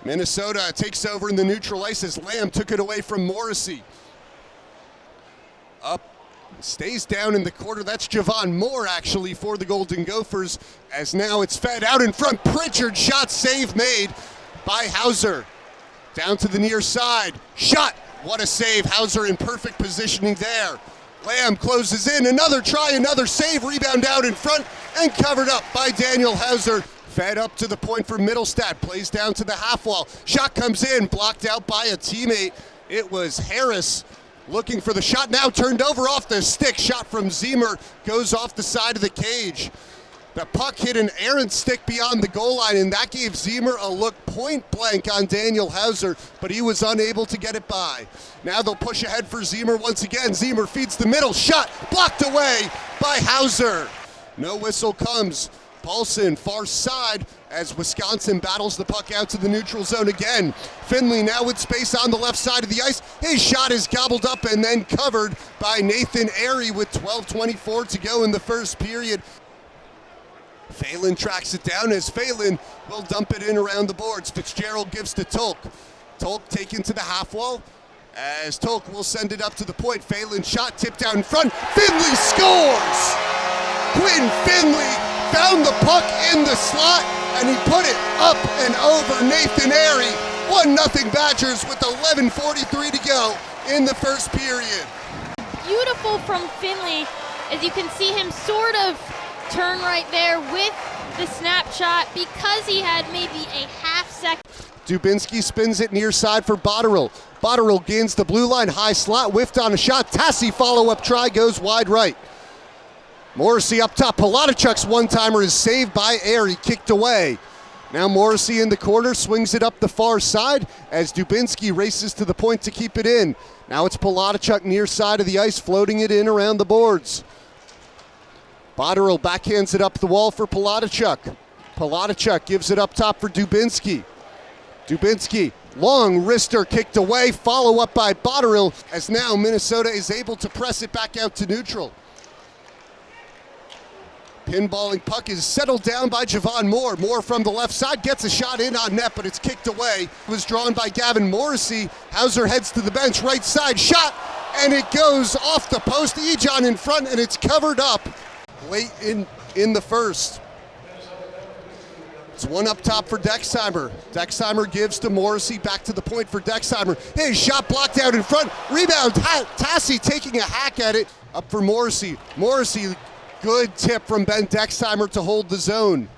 Minnesota takes over in the neutral ice as Lamb took it away from Morrissey. Up, stays down in the corner. That's Javon Moore actually for the Golden Gophers, as now it's fed out in front. Pritchard, shot save made by Hauser. Down to the near side, shot, what a save. Hauser in perfect positioning there. Lamb closes in, another try, another save, rebound out in front and covered up by Daniel Hauser. Fed up to the point for Middlestad, plays down to the half wall. Shot comes in, blocked out by a teammate. It was Harris looking for the shot, now turned over off the stick. Shot from Zemer goes off the side of the cage. The puck hit an errant stick beyond the goal line, and that gave Zemer a look point blank on Daniel Hauser, but he was unable to get it by. Now they'll push ahead for Zemer once again. Zemer feeds the middle, shot blocked away by Hauser. No whistle comes. Paulson, far side, as Wisconsin battles the puck out to the neutral zone again. Finley now with space on the left side of the ice. His shot is gobbled up and then covered by Nathan Airy with 12:24 to go in the first period. Phelan tracks it down as Phelan will dump it in around the boards. Fitzgerald gives to Tolk. Tolk taken to the half wall as Tolk will send it up to the point. Phelan shot tipped out in front. Finley scores! Quinn Finley found the puck in the slot and he put it up and over Nathan Airy. 1-0 Badgers with 11:43 to go in the first period. Beautiful from Finley, as you can see him sort of turn right there with the snapshot because he had maybe a half second. Dubinsky spins it near side for Botterill. Botterill gains the blue line, high slot, whiffed on a shot. Tassi follow-up try goes wide right. Morrissey up top. Palatichuk's one-timer is saved by Airy, kicked away. Now Morrissey in the corner, swings it up the far side as Dubinsky races to the point to keep it in. Now it's Palatichuk near side of the ice, floating it in around the boards. Botterill backhands it up the wall for Palatichuk. Palatichuk gives it up top for Dubinsky. Dubinsky, long wrister kicked away, follow up by Botterill, as now Minnesota is able to press it back out to neutral. Pinballing puck is settled down by Javon Moore. Moore from the left side gets a shot in on net, but it's kicked away. It was drawn by Gavin Morrissey. Hauser heads to the bench, right side, shot, and it goes off the post. Ejon in front, and it's covered up late in the first. It's one up top for Dexheimer. Dexheimer gives to Morrissey, back to the point for Dexheimer. His shot blocked out in front. Rebound, Tassi taking a hack at it. Up for Morrissey. Morrissey, good tip from Ben Dexheimer to hold the zone.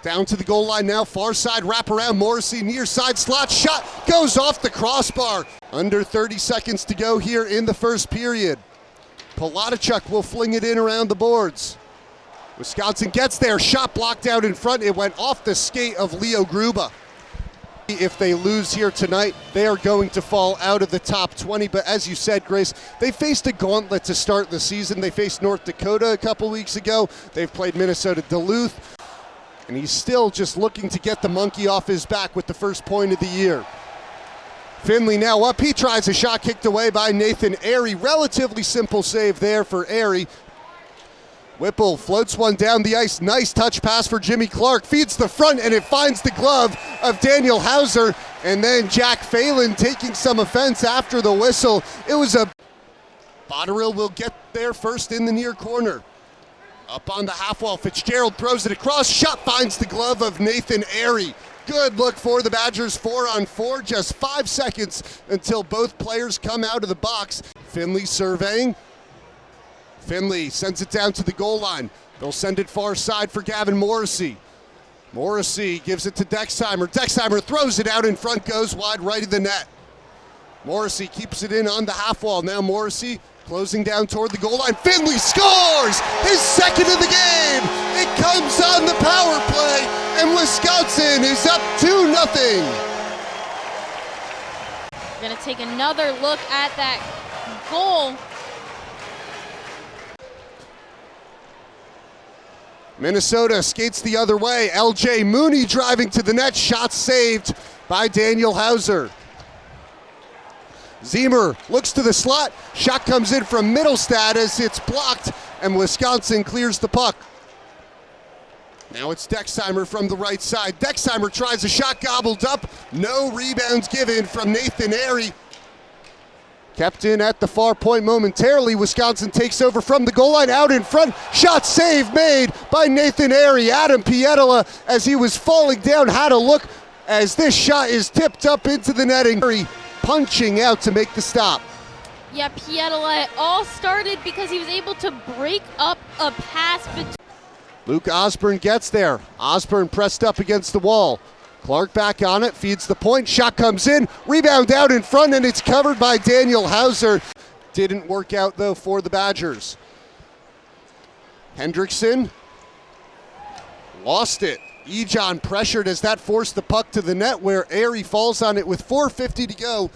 Down to the goal line now, far side wraparound. Morrissey near side slot, shot goes off the crossbar. Under 30 seconds to go here in the first period. Palatichuk will fling it in around the boards. Wisconsin gets there, shot blocked out in front. It went off the skate of Leo Gruba. If they lose here tonight, they are going to fall out of the top 20. But as you said, Grace, they faced a gauntlet to start the season. They faced North Dakota a couple weeks ago. They've played Minnesota Duluth. And he's still just looking to get the monkey off his back with the first point of the year. Finley now up. He tries a shot kicked away by Nathan Airy. Relatively simple save there for Airy. Whipple floats one down the ice. Nice touch pass for Jimmy Clark. Feeds the front and it finds the glove of Daniel Hauser. And then Jack Phelan taking some offense after the whistle. It was a... Botterill will get there first in the near corner. Up on the half wall, Fitzgerald throws it across. Shot finds the glove of Nathan Airy. Good look for the Badgers, 4-on-4. Just 5 seconds until both players come out of the box. Finley surveying. Finley sends it down to the goal line. They'll send it far side for Gavin Morrissey. Morrissey gives it to Dexheimer. Dexheimer throws it out in front, goes wide right of the net. Morrissey keeps it in on the half wall. Now Morrissey closing down toward the goal line. Finley scores! His second of the game! It comes on the power play, and Wisconsin is up 2-0. We're gonna take another look at that goal. Minnesota skates the other way. LJ Mooney driving to the net. Shot saved by Daniel Hauser. Zemer looks to the slot. Shot comes in from Middlestad as it's blocked, and Wisconsin clears the puck. Now it's Dexheimer from the right side. Dexheimer tries a shot, gobbled up. No rebounds given from Nathan Airy. Kept in at the far point momentarily. Wisconsin takes over from the goal line, out in front. Shot save made by Nathan Airy. Adam Pietola, as he was falling down, had a look as this shot is tipped up into the netting. Airy punching out to make the stop. Yeah, Pietola, it all started because he was able to break up a pass between. Luke Osborne gets there. Osborne pressed up against the wall. Clark back on it, feeds the point, shot comes in, rebound out in front, and it's covered by Daniel Hauser. Didn't work out though for the Badgers. Hendrickson lost it. Ejon pressured as that forced the puck to the net, where Airy falls on it with 4:50 to go.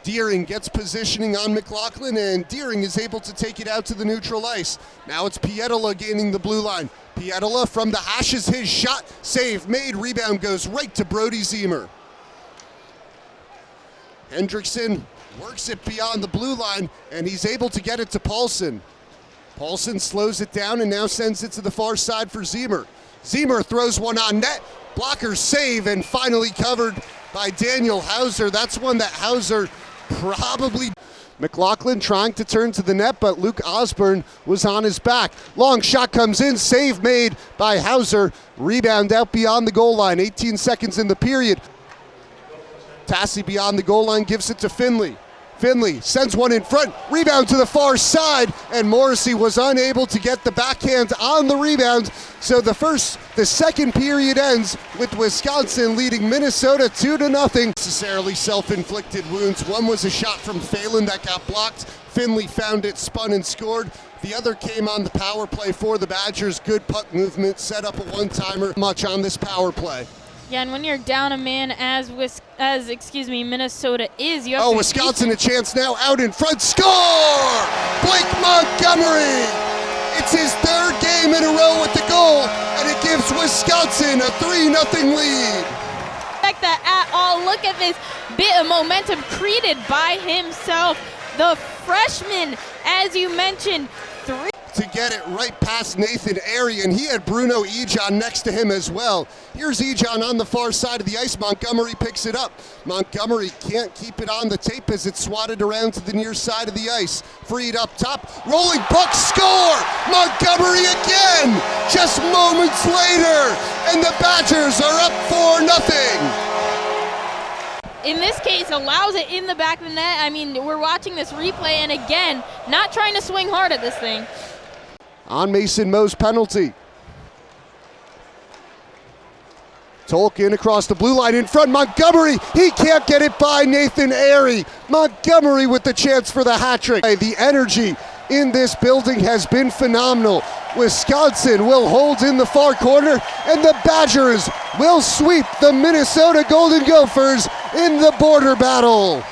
Deering gets positioning on McLaughlin, and Deering is able to take it out to the neutral ice. Now it's Pietola gaining the blue line. Pietola from the hashes, his shot, save made, rebound goes right to Brody Zemer. Hendrickson works it beyond the blue line, and he's able to get it to Paulson. Paulson slows it down and now sends it to the far side for Zemer. Zemer throws one on net, blocker save, and finally covered by Daniel Hauser. That's one that Hauser probably. McLaughlin trying to turn to the net, but Luke Osborne was on his back. Long shot comes in, save made by Hauser. Rebound out beyond the goal line, 18 seconds in the period. Tassi beyond the goal line gives it to Finley. Finley sends one in front, rebound to the far side, and Morrissey was unable to get the backhand on the rebound. So the second period ends with Wisconsin leading Minnesota 2-0. Necessarily self-inflicted wounds. One was a shot from Phelan that got blocked. Finley found it, spun and scored. The other came on the power play for the Badgers. Good puck movement, set up a one-timer. Much on this power play. Yeah, and when you're down a man as Minnesota is, you have to. Wisconsin a chance now, out in front, score! Blake Montgomery! It's his third game in a row with the goal, and it gives Wisconsin a 3-0 lead. Expect that at all. Look at this bit of momentum created by himself. The freshman, as you mentioned, to get it right past Nathan Airy, and he had Bruno Ejon next to him as well. Here's Ejon on the far side of the ice. Montgomery picks it up. Montgomery can't keep it on the tape as it's swatted around to the near side of the ice. Freed up top, rolling puck, score! Montgomery again! Just moments later, and the Badgers are up 4-0. In this case, allows it in the back of the net. I mean, we're watching this replay, and again, not trying to swing hard at this thing. On Mason Moe's penalty. Tolkien across the blue line in front. Montgomery, he can't get it by Nathan Airy. Montgomery with the chance for the hat trick. The energy in this building has been phenomenal. Wisconsin will hold in the far corner, and the Badgers will sweep the Minnesota Golden Gophers in the border battle.